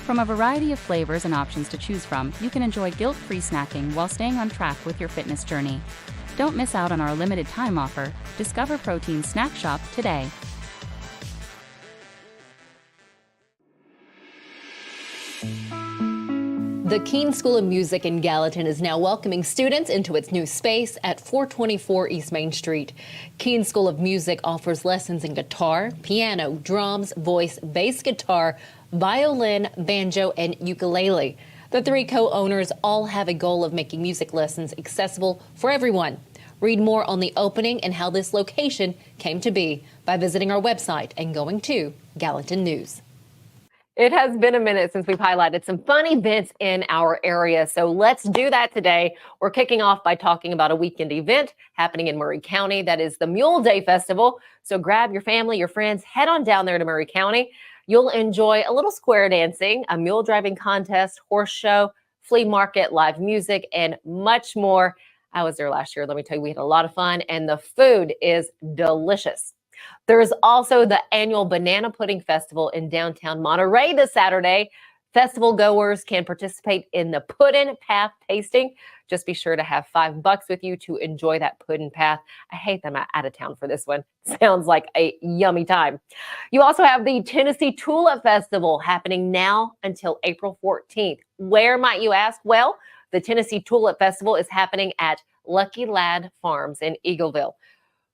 From a variety of flavors and options to choose from, you can enjoy guilt-free snacking while staying on track with your fitness journey. Don't miss out on our limited time offer. Discover Protein Snack Shop today. The Keene School of Music in Gallatin is now welcoming students into its new space at 424 East Main Street. Keene School of Music offers lessons in guitar, piano, drums, voice, bass guitar, violin, banjo, and ukulele. The three co-owners all have a goal of making music lessons accessible for everyone. Read more on the opening and how this location came to be by visiting our website and going to Gallatin News. It has been a minute since we've highlighted some fun events in our area, so let's do that today. We're kicking off by talking about a weekend event happening in Maury County. That is the Mule Day Festival. So grab your family, your friends, head on down there to Maury County. You'll enjoy a little square dancing, a mule driving contest, horse show, flea market, live music, and much more. I was there last year. Let me tell you, we had a lot of fun, and the food is delicious. There is also the annual Banana Pudding Festival in downtown Monterey this Saturday. Festival goers can participate in the Puddin' Path tasting. Just be sure to have $5 with you to enjoy that Puddin' Path. I hate them out of town for this one. Sounds like a yummy time. You also have the Tennessee Tulip Festival happening now until April 14th. Where might you ask? Well, the Tennessee Tulip Festival is happening at Lucky Lad Farms in Eagleville.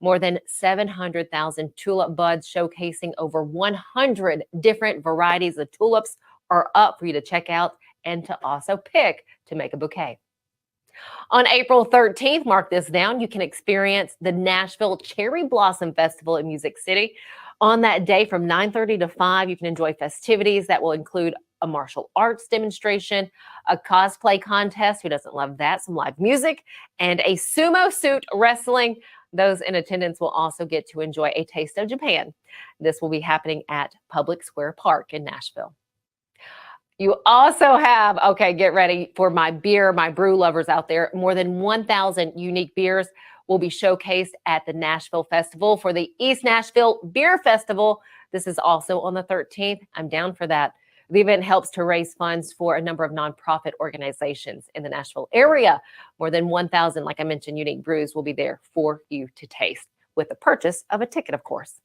More than 700,000 tulip buds showcasing over 100 different varieties of tulips are up for you to check out and to also pick to make a bouquet. On April 13th, mark this down, you can experience the Nashville Cherry Blossom Festival in Music City. On that day from 9:30 to 5, you can enjoy festivities that will include a martial arts demonstration, a cosplay contest, who doesn't love that, some live music, and a sumo suit wrestling. Those in attendance will also get to enjoy a taste of Japan. This will be happening at Public Square Park in Nashville. You also have, okay, get ready for my brew lovers out there. More than 1,000 unique beers will be showcased at the Nashville Festival for the East Nashville Beer Festival. This is also on the 13th. I'm down for that. The event helps to raise funds for a number of nonprofit organizations in the Nashville area. More than 1,000, like I mentioned, unique brews will be there for you to taste with the purchase of a ticket, of course.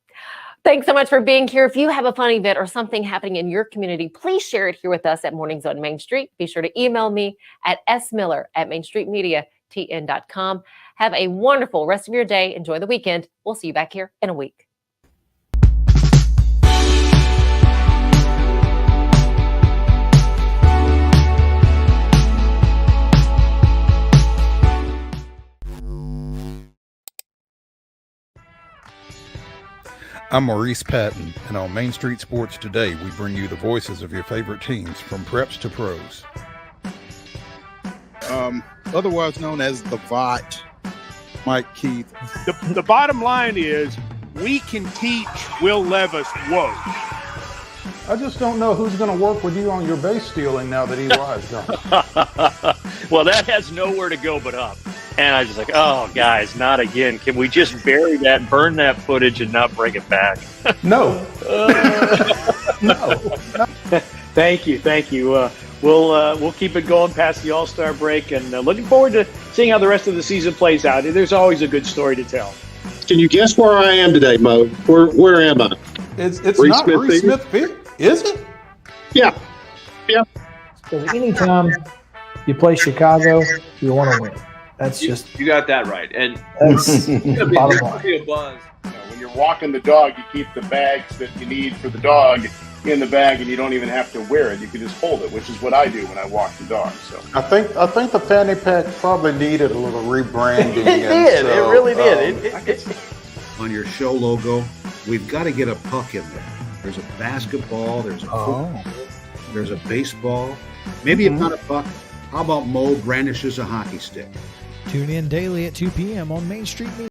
Thanks so much for being here. If you have a fun event or something happening in your community, please share it here with us at Mornings on Main Street. Be sure to email me at smiller@mainstreetmediatn.com. Have a wonderful rest of your day. Enjoy the weekend. We'll see you back here in a week. I'm Maurice Patton, and on Main Street Sports Today, we bring you the voices of your favorite teams from preps to pros. Otherwise known as the VOT, Mike Keith. The bottom line is we can teach Will Levis woke. I just don't know who's going to work with you on your base stealing now that Eli's gone. Well, that has nowhere to go but up. And I was just like, oh, guys, not again. Can we just bury that, burn that footage, and not bring it back? No. No. Thank you. We'll keep it going past the All-Star break, and looking forward to seeing how the rest of the season plays out. There's always a good story to tell. Can you guess where I am today, Mo? Where am I? It's not Reese Smith Field, is it? Yeah. Because anytime you play Chicago, you want to win. That's just you got that right. And that's it's gonna bottom line. be a buzz. When you're walking the dog, you keep the bags that you need for the dog in the bag, and you don't even have to wear it. You can just hold it, which is what I do when I walk the dog. So I think the fanny pack probably needed a little rebranding. It did. It really did. On your show logo, we've got to get a puck in there. There's a basketball. There's a football. There's a baseball. Maybe if not a puck, how about Mo brandishes a hockey stick? Tune in daily at 2 p.m. on Main Street Media.